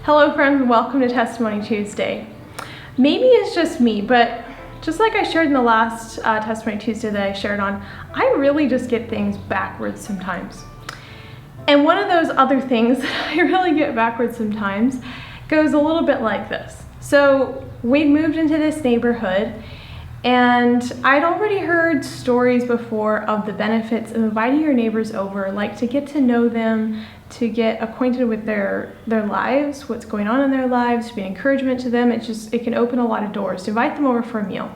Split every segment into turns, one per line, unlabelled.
Hello friends, welcome to Testimony Tuesday. Maybe it's just me, but just like I shared in the last Testimony Tuesday that I shared on, I really just get things backwards sometimes. And one of those other things that I really get backwards sometimes goes a little bit like this. So we moved into this neighborhood, and I'd already heard stories before of the benefits of inviting your neighbors over, like to get to know them, to get acquainted with their lives, what's going on in their lives, to be an encouragement to them. It can open a lot of doors, to invite them over for a meal.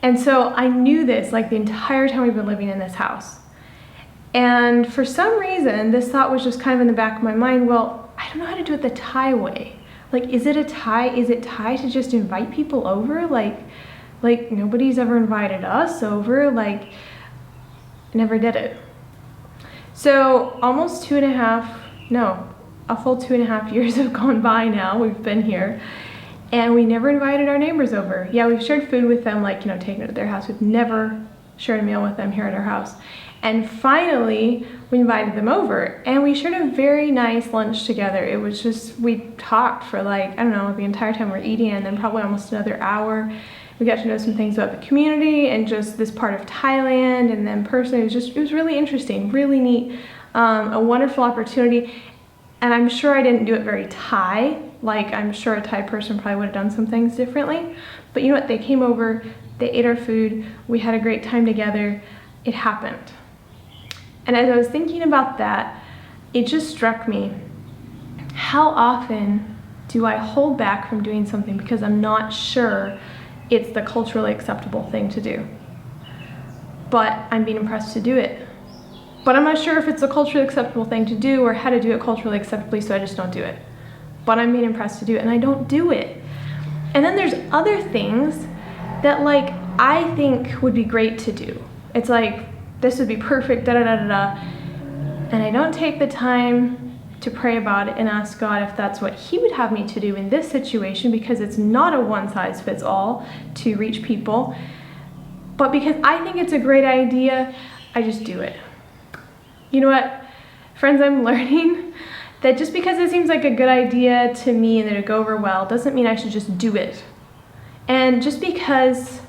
And so I knew this like the entire time we've been living in this house. And for some reason, this thought was just kind of in the back of my mind, well, I don't know how to do it the Thai way. Like, is it Thai to just invite people over? Like nobody's ever invited us over, like, never did it. So almost a full 2.5 years have gone by now. We've been here, and we never invited our neighbors over. Yeah, we've shared food with them, like, taken it to their house. We've never shared a meal with them here at our house. And finally, we invited them over, and we shared a very nice lunch together. It was just, we talked for like, I don't know, the entire time we're eating, and then probably almost another hour. We got to know some things about the community and just this part of Thailand, and then personally, it was really interesting, really neat, a wonderful opportunity. And I'm sure I didn't do it very Thai, like I'm sure a Thai person probably would have done some things differently. But you know what, they came over, they ate our food, we had a great time together, it happened. And as I was thinking about that, it just struck me, how often do I hold back from doing something because I'm not sure it's the culturally acceptable thing to do, but I'm being impressed to do it. But I'm not sure if it's a culturally acceptable thing to do or how to do it culturally acceptably, so I just don't do it. But I'm being impressed to do it, and I don't do it. And then there's other things that, like, I think would be great to do. It's like, this would be perfect, da-da-da-da-da. And I don't take the time to pray about it and ask God if that's what He would have me to do in this situation, because it's not a one-size-fits-all to reach people. But because I think it's a great idea, I just do it. You know what, friends, I'm learning that just because it seems like a good idea to me and that it'll go over well doesn't mean I should just do it. And just because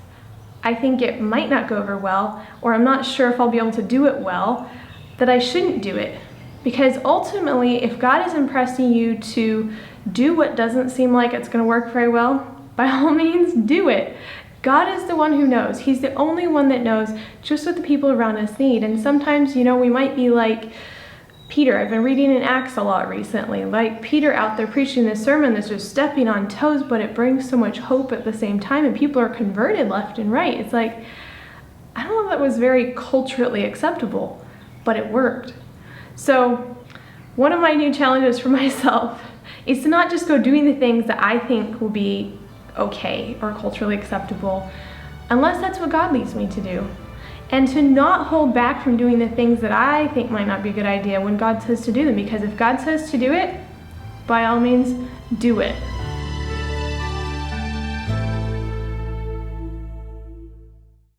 I think it might not go over well, or I'm not sure if I'll be able to do it well, that I shouldn't do it. Because ultimately, if God is impressing you to do what doesn't seem like it's going to work very well, by all means, do it. God is the one who knows. He's the only one that knows just what the people around us need. And sometimes, we might be like Peter. I've been reading in Acts a lot recently. Like Peter out there preaching this sermon that's just stepping on toes, but it brings so much hope at the same time, and people are converted left and right. It's like, I don't know if that was very culturally acceptable, but it worked. So one of my new challenges for myself is to not just go doing the things that I think will be okay or culturally acceptable, unless that's what God leads me to do. And to not hold back from doing the things that I think might not be a good idea when God says to do them. Because if God says to do it, by all means, do it.